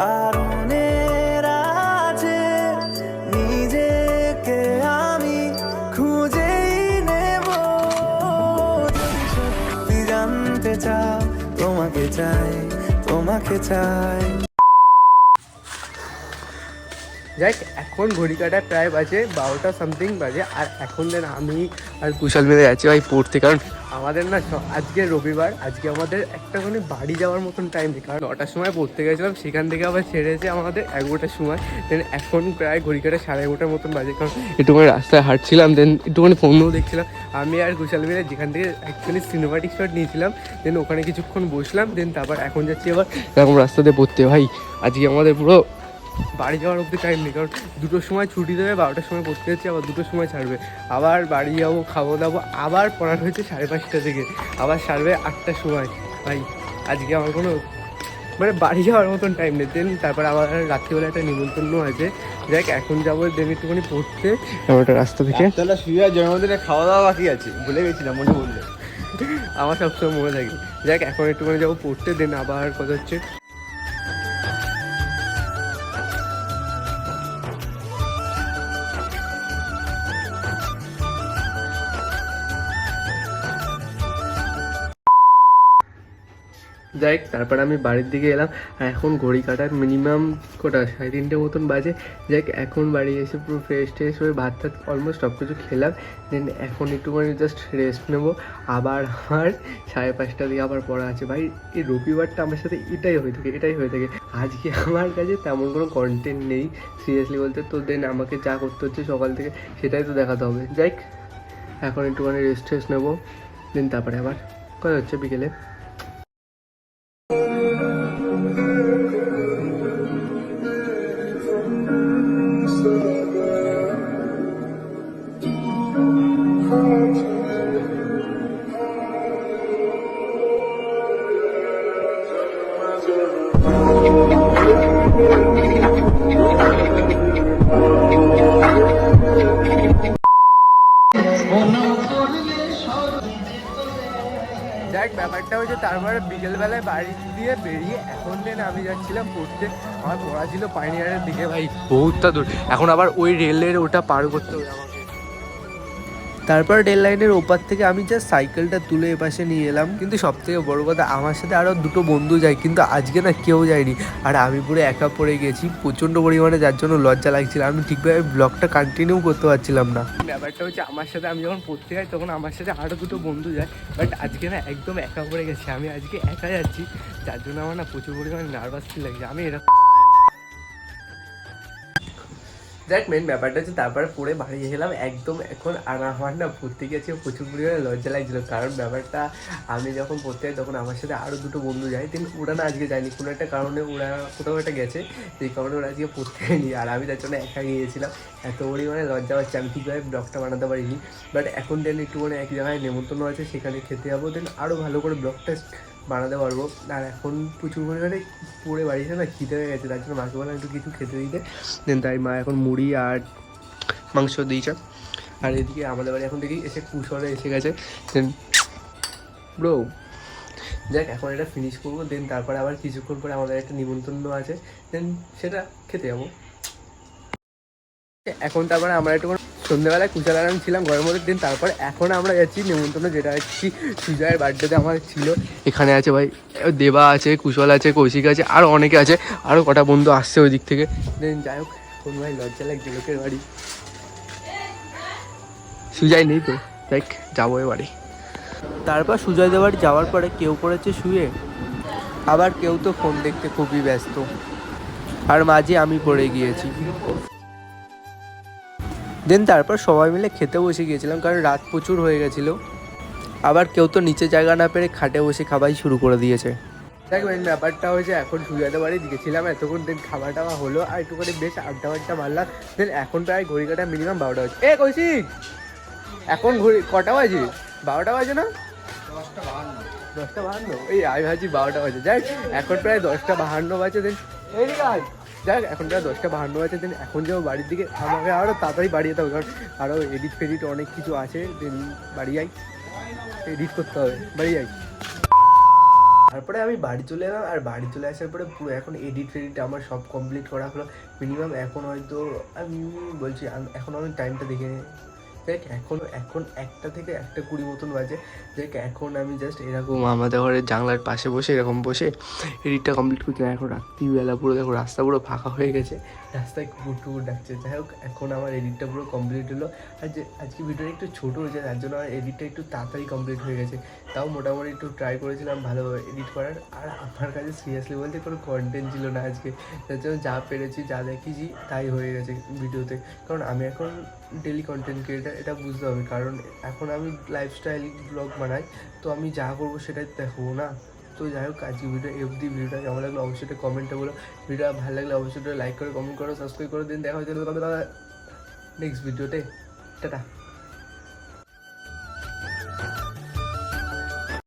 কারণের আছে নিজেকে আমি খুঁজেই নেব। যদি সত্যি জানতে চাও তোমাকে চাই, তোমাকে চাই। যাই এখন ঘড়ি কাটায় প্রায় বাজে 12টা সামথিং বাজে, আর এখন দেন আমি আর কুশল মিলে যাচ্ছি ভাই পড়তে, কারণ আমাদের না আজকে রবিবার, আজকে আমাদের একটাখানি বাড়ি যাওয়ার মতন টাইম নেই, কারণ 9টার সময় পড়তে গেছিলাম, সেখান থেকে আবার ছেড়েছে আমাদের 11টার সময়। দেন এখন প্রায় ঘড়ি কাটায় 11:30 মতন বাজে, কারণ একটুখানি রাস্তায় হাঁটছিলাম, দেন একটুখানি ফোনও দেখছিলাম আমি আর কুশল মিলে, যেখান থেকে অ্যাকচুয়ালি সিনেমাটিক শট নিয়েছিলাম। দেন ওখানে কিছুক্ষণ বসলাম, দেন তারপর এখন যাচ্ছি আবার এরকম রাস্তাতে পড়তে। ভাই আজকে আমাদের পুরো বাড়ি যাওয়ার অবধি টাইম নেই, কারণ 2টোর সময় ছুটি দেবে, 12টার সময় পড়তে যাচ্ছি, আবার 2টোর সময় ছাড়বে, আবার বাড়ি যাবো, খাবো দাবো, আবার পড়ানো হয়েছে 5:30 থেকে, আবার ছাড়বে 8টার সময়। ভাই আজকে আমার কোনো মানে বাড়ি যাওয়ার মতন টাইম নেই। দেন তারপর আবার রাত্রিবেলা একটা নিমন্ত্রণ আছে, দেখ এখন যাবো, দেন একটুখানি পড়তে একটা রাস্তা থেকে। তাহলে শুয়ে জন্মদিনে খাওয়া দাওয়া বাকি আছে, ভুলে গেছিলাম, মনে বললে আমার সবসময় মনে থাকে। দেখ এখন একটুখানি যাবো পড়তে, দেন আবার কথা হচ্ছে। যাই তারপর আমি বাড়ির দিকে এলাম, আর এখন ঘড়ি কাটার মিনিমাম কটা 3:30 মতন বাজে। যাই এখন বাড়ি এসে পুরো ফ্রেশ ট্রেশ হয়ে ভাত টাত অলমোস্ট সব কিছু খেলাম, দেন এখন একটুখানি জাস্ট রেস্ট নেবো, আবার আমার 5:30 দিকে আবার পড়া আছে। ভাই এই রবিবারটা আমার সাথে এটাই হয়ে থাকে। আজকে আমার কাছে তেমন কোনো কন্টেন্ট নেই সিরিয়াসলি বলতে, তো দেন আমাকে যা করতে হচ্ছে সকাল থেকে সেটাই তো দেখাতে হবে। যাই এখন একটুখানি রেস্ট টেস্ট নেবো, দেন তারপরে আবার কথা হচ্ছে বিকেলে। যাক ব্যাপারটা হচ্ছে তারপরে বিকেলবেলায় বাড়ি দিয়ে বেরিয়ে এখন দেন আমি যাচ্ছিলাম পড়তে। আমার পড়া ছিল পাইনিয়ারের দিকে, ভাই বহুতটা দূর, এখন আবার ওই রেলের ওটা পার করতে হবে আমাকে। তারপর রেল লাইনের ওপার থেকে আমি জাস্ট সাইকেলটা তুলে এপাশে নিয়ে এলাম। কিন্তু সব থেকে বড়ো কথা, আমার সাথে আরও 2টো বন্ধু যায়, কিন্তু আজকে না কেউ যায়নি, আর আমি পুরো একা পড়ে গেছি প্রচণ্ড পরিমাণে, যার জন্য লজ্জা লাগছিল, আমি ঠিকভাবে ব্লগটা কন্টিনিউ করতে পারছিলাম না। ব্যাপারটা হচ্ছে আমার সাথে আমি যখন পড়তে যাই তখন আমার সাথে আরও 2টো বন্ধু যায়, বাট আজকে না একদম একা পড়ে গেছি, আমি আজকে একা যাচ্ছি, যার জন্য আমার না প্রচুর পরিমাণে নার্ভাস ফিল লাগছে। আমি এরকম দেখ মেন ব্যাপারটা হচ্ছে তারপরে পড়ে বাড়ি এলাম একদম এখন, আর আমার না পড়তে গেছে প্রচুর পরিমাণে লজ্জা লাগছিলো, কারণ ব্যাপারটা আমি যখন পড়তে যাই তখন আমার সাথে আরও 2টো বন্ধু যায়, কিন্তু ওরা না আজকে যায়নি, কোনো একটা কারণে ওরা কোথাও একটা গেছে, সেই কারণে ওরা আজকে পড়তে যায়নি, আর আমি তার জন্য একা গিয়েছিলাম। এত পরিমাণে লজ্জা পাচ্ছি, আমি ঠিকভাবে ব্লগটা বানাতে পারিনি, বাট এখন দেন একটুখানি এক জায়গায় নেমন্তন্ন আছে, সেখানে খেতে যাবো, দেন আরও ভালো করে ব্লগটা বানাতে পারবো। আর এখন প্রচুর পরিমাণে পড়ে বাড়িতে না খিদে হয়ে গেছে, তার জন্য মাকে বললাম একটু কিছু খেতে দিতে, দেন তাই মা এখন মুড়ি আর মাংস দিয়েছে। আর এদিকে আমাদের বাড়ি এখন দেখি এসে কুশলে এসে গেছে, দেন ব্রো যাক এখন এটা ফিনিশ করবো, দেন তারপরে আবার কিছুক্ষণ পরে আমাদের একটা নিমন্ত্রণ আছে, দেন সেটা খেতে যাবো। এখন তারপরে আমরা একটু সন্ধ্যেবেলায় কুচালারাম ছিলাম গরমের দিন, তারপর এখন আমরা যাচ্ছি নিমন্ত্রণ, যেটা হচ্ছে সুজয়ের বার্থডেতে আমার ছিল। এখানে আছে ভাই দেবা আছে, কুশল আছে, কৌশিক আছে, আরও অনেকে আছে, আরও কটা বন্ধু আসছে ওই দিক থেকে। দেন যাই হোক কোন ভাই লজ্জা লাগছে লোকের বাড়ি, সুজয় নেই তো, দেখ যাবো এ বাড়ি। তারপর সুজয়দের বাড়ি যাওয়ার পরে কেউ পড়েছে শুয়ে, আবার কেউ তো ফোন দেখতে খুবই ব্যস্ত, আর মাঝে আমি পড়ে গিয়েছি। দেন তারপর সবাই মিলে খেতে বসে গিয়েছিলাম, কারণ রাত প্রচুর হয়ে গেছিলো, আবার কেউ তো নিচে জায়গা না পেরে খাটে বসে খাওয়াই শুরু করে দিয়েছে। দেখবেন ব্যাপারটা হয়েছে এখন সুজাদের বাড়ি দিয়েছিলাম এতক্ষণ, দেন খাওয়া টাওয়া হলো, আর একটুখানি বেশ আড্ডা মারলাম, দেন এখন প্রায় ঘড়ি কাটা মিনিমাম 12টা বাজে। এ কৌশিক এখন ঘড়ি কটা বাজে? 12টা বাজে না? 10:52? এই আমি ভাবছি 12টা বাজে। যাই এখন প্রায় 10:52 বাজে, দেন এই কাজ যাক এখন প্রায় 10:52 বাজে, দেন এখন যাবো বাড়ির দিকে। আমাকে আরও তাড়াতাড়ি বাড়ি যেতে হবে, কারণ আরও এডিট ফেডিট অনেক কিছু আছে, দেন বাড়ি যাই, এডিট করতে হবে, বাড়ি যাই। তারপরে আমি বাড়ি চলে এলাম, আর বাড়ি চলে আসার পরে পুরো এখন এডিট আমার সব কমপ্লিট করা হলো। মিনিমাম এখন হয়তো আমি বলছি এখন আমি টাইমটা দেখে নিই, দেখ এখন 1টা থেকে 1:20 মতন বাজে। দেখ এখন আমি জাস্ট এরকম আমাদের ঘরের জানলার পাশে বসে এরকম বসে এডিটটা কমপ্লিট করছি। এখন রাত্রিবেলা পুরো দেখো রাস্তা পুরো ফাঁকা হয়ে গেছে, রাস্তায় কুকুর টুকুর ডাকছে। যাই হোক এখন আমার এডিটটা পুরো কমপ্লিট হলো। আর যে আজকে ভিডিওটা একটু ছোটো হয়েছে তার জন্য আমার এডিটটা একটু তাড়াতাড়ি কমপ্লিট হয়ে গেছে। তাও মোটামুটি একটু ট্রাই করেছিলাম ভালোভাবে এডিট করার। আর আমার কাছে সিরিয়াসলি বলতে কোনো কন্টেন্ট ছিল না আজকে, তার জন্য যা পেরেছি যা দেখেছি তাই হয়ে গেছে ভিডিওতে। কারণ আমি এখন ডেলি কন্টেন্ট ক্রিয়েটার, এটা বুঝতে হবে। কারণ এখন আমি লাইফস্টাইল ব্লগ বানাই, তো আমি যা করবো সেটাই দেখাবো না। তো যাই হোক আজকে ভিডিওটা কেমন লাগলো অবশ্যই কমেন্টে বলো। ভিডিওটা ভালো লাগলে অবশ্যই লাইক করো, কমেন্ট করো, সাবস্ক্রাইব করো। দিন দেখা হচ্ছে নেক্সট ভিডিওতে। টাটা।